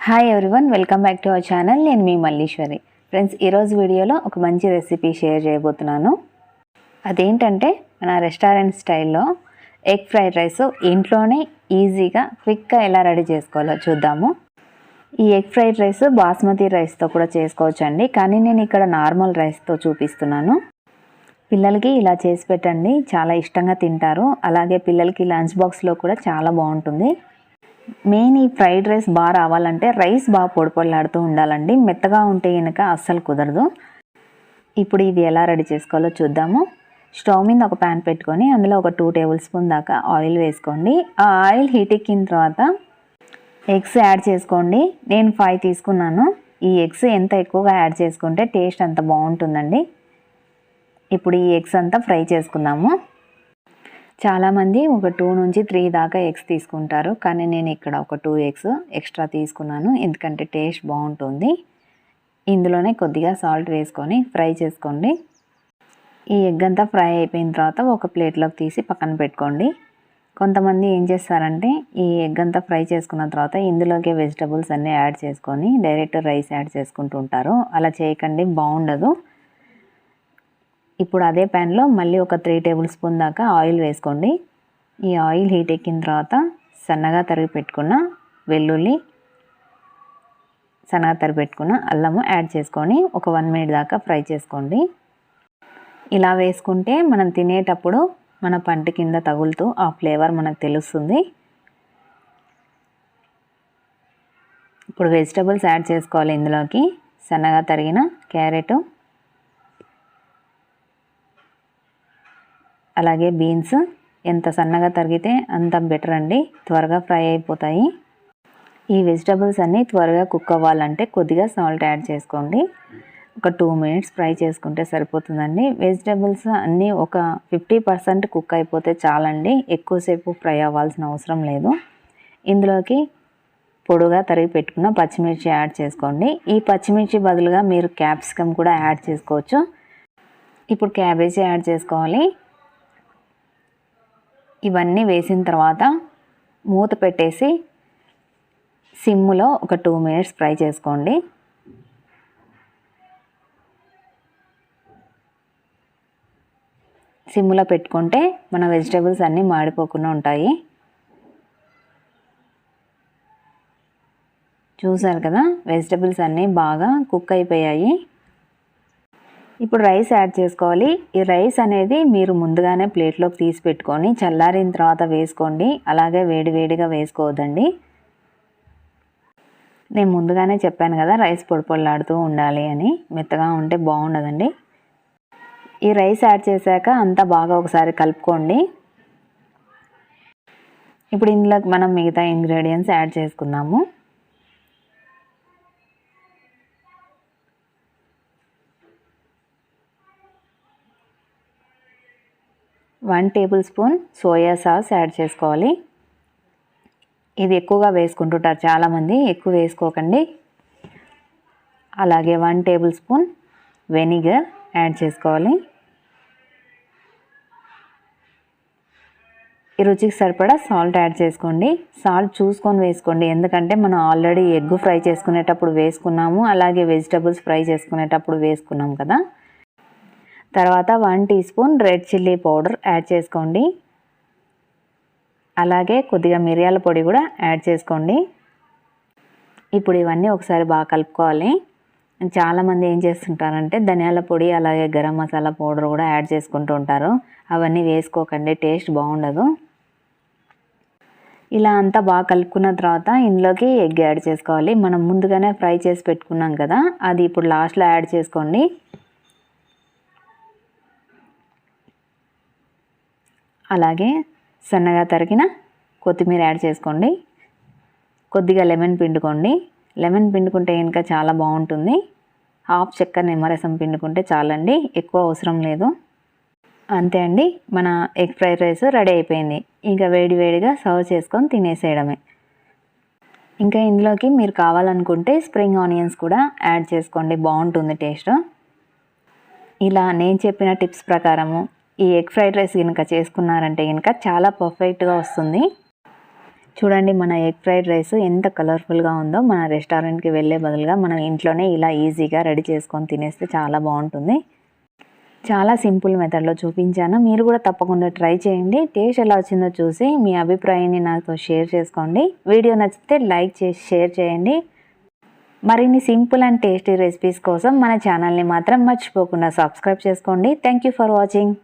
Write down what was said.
Hi everyone, welcome back to our channel. నేను మీ Malleswari. Friends, ఈరోజు వీడియోలో ఒక మంచి రెసిపీ షేర్ చేయబోతున్నాను. అదేంటంటే మన రెస్టారెంట్ స్టైల్లో ఎగ్ ఫ్రైడ్ రైస్ ఇంట్లోనే ఈజీగా క్విక్గా ఎలా రెడీ చేసుకోవాలో చూద్దాము. ఈ ఎగ్ ఫ్రైడ్ రైస్ బాస్మతి రైస్తో కూడా చేసుకోవచ్చండి, కానీ నేను ఇక్కడ నార్మల్ రైస్తో చూపిస్తున్నాను. పిల్లలకి ఇలా చేసి పెట్టండి, చాలా ఇష్టంగా తింటారు. అలాగే పిల్లలకి లంచ్ బాక్స్లో కూడా చాలా బాగుంటుంది. మెయిన్ ఈ ఫ్రైడ్ రైస్ బాగా రావాలంటే రైస్ బాగా పొడిపొడలాడుతూ ఉండాలండి. మెత్తగా ఉంటే కనుక అస్సలు కుదరదు. ఇప్పుడు ఇది ఎలా రెడీ చేసుకోవాలో చూద్దాము. స్టవ్ మీద ఒక ప్యాన్ పెట్టుకొని అందులో ఒక 2 టేబుల్ స్పూన్ దాకా ఆయిల్ వేసుకోండి. ఆ ఆయిల్ హీట్ ఎక్కిన తర్వాత ఎగ్స్ యాడ్ చేసుకోండి. నేను 5 తీసుకున్నాను. ఈ ఎగ్స్ ఎంత ఎక్కువగా యాడ్ చేసుకుంటే టేస్ట్ అంత బాగుంటుందండి. ఇప్పుడు ఈ ఎగ్స్ అంతా ఫ్రై చేసుకుందాము. చాలామంది ఒక 2 నుంచి 3 దాకా ఎగ్స్ తీసుకుంటారు, కానీ నేను ఇక్కడ ఒక 2 ఎగ్స్ ఎక్స్ట్రా తీసుకున్నాను, ఎందుకంటే టేస్ట్ బాగుంటుంది. ఇందులోనే కొద్దిగా సాల్ట్ వేసుకొని ఫ్రై చేసుకోండి. ఈ ఎగ్ అంతా ఫ్రై అయిపోయిన తర్వాత ఒక ప్లేట్లోకి తీసి పక్కన పెట్టుకోండి. కొంతమంది ఏం చేస్తారంటే ఈ ఎగ్ అంతా ఫ్రై చేసుకున్న తర్వాత ఇందులోకి వెజిటబుల్స్ అన్నీ యాడ్ చేసుకొని డైరెక్ట్ రైస్ యాడ్ చేసుకుంటూ ఉంటారు. అలా చేయకండి, బాగుండదు. ఇప్పుడు అదే ప్యాన్లో మళ్ళీ ఒక 3 టేబుల్ స్పూన్ దాకా ఆయిల్ వేసుకోండి. ఈ ఆయిల్ హీట్ ఎక్కిన తర్వాత సన్నగా తరిగి పెట్టుకున్న వెల్లుల్లి, సన్నగా తరిగి పెట్టుకున్న అల్లము యాడ్ చేసుకొని ఒక 1 మినిట్ దాకా ఫ్రై చేసుకోండి. ఇలా వేసుకుంటే మనం తినేటప్పుడు మన పంట కింద తగులుతూ ఆ ఫ్లేవర్ మనకు తెలుస్తుంది. ఇప్పుడు వెజిటబుల్స్ యాడ్ చేసుకోవాలి. ఇందులోకి సన్నగా తరిగిన క్యారెట్, అలాగే బీన్స్. ఎంత సన్నగా తరిగితే అంత బెటర్ అండి, త్వరగా ఫ్రై అయిపోతాయి. ఈ వెజిటబుల్స్ అన్నీ త్వరగా కుక్ అవ్వాలంటే కొద్దిగా సాల్ట్ యాడ్ చేసుకోండి. ఒక 2 మినిట్స్ ఫ్రై చేసుకుంటే సరిపోతుందండి. వెజిటబుల్స్ అన్నీ ఒక 50% కుక్ అయిపోతే చాలండి, ఎక్కువసేపు ఫ్రై అవ్వాల్సిన అవసరం లేదు. ఇందులోకి పొడుగా తరిగి పెట్టుకున్న పచ్చిమిర్చి యాడ్ చేసుకోండి. ఈ పచ్చిమిర్చి బదులుగా మీరు క్యాప్సికమ్ కూడా యాడ్ చేసుకోవచ్చు. ఇప్పుడు క్యాబేజీ యాడ్ చేసుకోవాలి. ఇవన్నీ వేసిన తర్వాత మూత పెట్టేసి సిమ్లో ఒక 2 మినిట్స్ ఫ్రై చేసుకోండి. సిమ్లో పెట్టుకుంటే మన వెజిటబుల్స్ అన్నీ మాడిపోకుండా ఉంటాయి. చూసారు కదా, వెజిటబుల్స్ అన్నీ బాగా కుక్ అయిపోయాయి. ఇప్పుడు రైస్ యాడ్ చేసుకోవాలి. ఈ రైస్ అనేది మీరు ముందుగానే ప్లేట్లోకి తీసి పెట్టుకొని చల్లారిన తర్వాత వేసుకోండి. అలాగే వేడివేడిగా వేసుకోవద్దండి. నేను ముందుగానే చెప్పాను కదా, రైస్ పొడిపొడలాడుతూ ఉండాలి అని, మెత్తగా ఉంటే బాగుండదండి. ఈ రైస్ యాడ్ చేశాక అంతా బాగా ఒకసారి కలుపుకోండి. ఇప్పుడు ఇందులోకి మనం మిగతా ఇంగ్రీడియంట్స్ యాడ్ చేసుకుందాము. 1 table spoon soya sauce add చేసుకోవాలి. ఇది ఎక్కువగా వేసుకుంటుంటారు చాలామంది, ఎక్కువ వేసుకోకండి. అలాగే 1 టేబుల్ స్పూన్ వెనిగర్ యాడ్ చేసుకోవాలి. ఈ రుచికి సరిపడా సాల్ట్ యాడ్ చేసుకోండి. సాల్ట్ చూసుకొని వేసుకోండి, ఎందుకంటే మనం ఆల్రెడీ ఎగ్ ఫ్రై చేసుకునేటప్పుడు వేసుకున్నాము, అలాగే వెజిటబుల్స్ ఫ్రై చేసుకునేటప్పుడు వేసుకున్నాం కదా. తర్వాత 1 teaspoon red chilli powder add చేసుకోండి. అలాగే కొద్దిగా మిరియాల పొడి కూడా యాడ్ చేసుకోండి. ఇప్పుడు ఇవన్నీ ఒకసారి బాగా కలుపుకోవాలి. చాలామంది ఏం చేస్తుంటారంటే ధనియాల పొడి అలాగే గరం మసాలా పౌడర్ కూడా యాడ్ చేసుకుంటూ ఉంటారు. అవన్నీ వేసుకోకండి, టేస్ట్ బాగుండదు. ఇలా అంతా బాగా కలుపుకున్న తర్వాత ఇందులోకి ఎగ్ యాడ్ చేసుకోవాలి. మనం ముందుగానే ఫ్రై చేసి పెట్టుకున్నాం కదా, అది ఇప్పుడు లాస్ట్లో యాడ్ చేసుకోండి. అలాగే సన్నగా తరిగిన కొత్తిమీర యాడ్ చేసుకోండి. కొద్దిగా లెమన్ పిండుకోండి. లెమన్ పిండుకుంటే ఇంకా చాలా బాగుంటుంది. హాఫ్ చెక్క నిమ్మరసం పిండుకుంటే చాలండి, ఎక్కువ అవసరం లేదు. అంతే అండి, మన ఎగ్ ఫ్రైడ్ రైస్ రెడీ అయిపోయింది. ఇంకా వేడివేడిగా సర్వ్ చేసుకొని తినేసేయడమే. ఇంకా ఇందులోకి మీరు కావాలనుకుంటే స్ప్రింగ్ ఆనియన్స్ కూడా యాడ్ చేసుకోండి, బాగుంటుంది టేస్ట్. ఇలా నేను చెప్పిన టిప్స్ ప్రకారము ఈ ఎగ్ ఫ్రైడ్ రైస్ కనుక చేసుకున్నారంటే కనుక చాలా పర్ఫెక్ట్గా వస్తుంది. చూడండి మన ఎగ్ ఫ్రైడ్ రైస్ ఎంత కలర్ఫుల్గా ఉందో. మన రెస్టారెంట్కి వెళ్ళే బదులుగా మనం ఇంట్లోనే ఇలా ఈజీగా రెడీ చేసుకొని తినేస్తే చాలా బాగుంటుంది. చాలా సింపుల్ మెథడ్లో చూపించాను. మీరు కూడా తప్పకుండా ట్రై చేయండి. టేస్ట్ ఎలా వచ్చిందో చూసి మీ అభిప్రాయాన్ని నాతో షేర్ చేసుకోండి. వీడియో నచ్చితే లైక్ చేసి షేర్ చేయండి. మరిన్ని సింపుల్ అండ్ టేస్టీ రెసిపీస్ కోసం మన ఛానల్ని మాత్రం మర్చిపోకుండా సబ్స్క్రైబ్ చేసుకోండి. Thank you for watching.